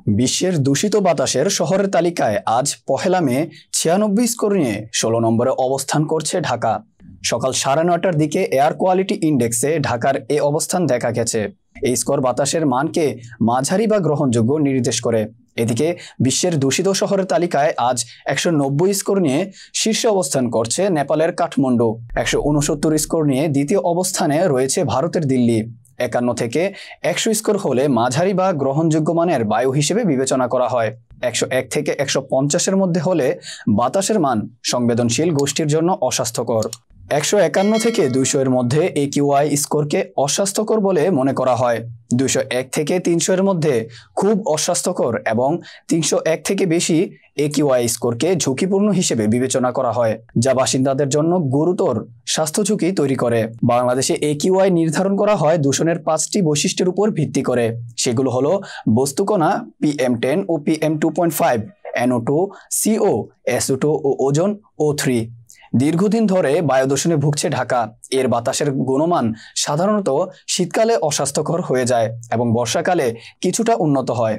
বিশ্বের দূষিত বাতাসের শহরের তালিকায় আজ পহেলা মে 96 স্কোর নিয়ে 16 নম্বরে অবস্থান করছে ঢাকা। সকাল 9:30টার দিকে এয়ার কোয়ালিটি ইন্ডেক্সে ঢাকার এ অবস্থান দেখা গেছে। এই স্কোর বাতাসের মানকে মাঝারি বা গ্রহণযোগ্য নির্দেশ করে। এদিকে বিশ্বের দূষিত শহরের তালিকায় আজ 190 স্কোর নিয়ে শীর্ষে অবস্থান করছে নেপালের কাঠমান্ডু। 169 স্কোর নিয়ে দ্বিতীয় অবস্থানে রয়েছে ভারতের দিল্লি। 51 থেকে 100 স্কোর হলে মাঝারি বা গ্রহণযোগ্য মানের বায়ু হিসেবে বিবেচনা করা হয়। 101 থেকে 150-এর মধ্যে হলে বাতাসের মান সংবেদনশীল গোষ্ঠীর জন্য অস্বাস্থ্যকর। 151 থেকে 200-এর মধ্যে AQI স্কোরকে অস্বাস্থ্যকর বলে মনে করা হয়। 201 থেকে 300-এর মধ্যে খুব অস্বাস্থ্যকর এবং 301 থেকে বেশি AQI স্কোরকে ঝুঁকিপূর্ণ হিসেবে বিবেচনা করা হয়, যা বাসিন্দাদের জন্য গুরুতর স্বাস্থ্য ঝুঁকি তৈরি করে। বাংলাদেশে AQI নির্ধারণ করা হয় দূষণের 5টি বৈশিষ্ট্যের উপর ভিত্তি করে। সেগুলো হলো বস্তুকণা PM10 ও PM2.5, NO2, CO, SO2 ও ওজোন O3। দীর্ঘদিন ধরে বায়ু দূষণে ভুগছে ঢাকা। এর বাতাসের গুণমান সাধারণত শীতকালে অস্বাস্থ্যকর হয়ে যায় এবং বর্ষাকালে কিছুটা উন্নত হয়।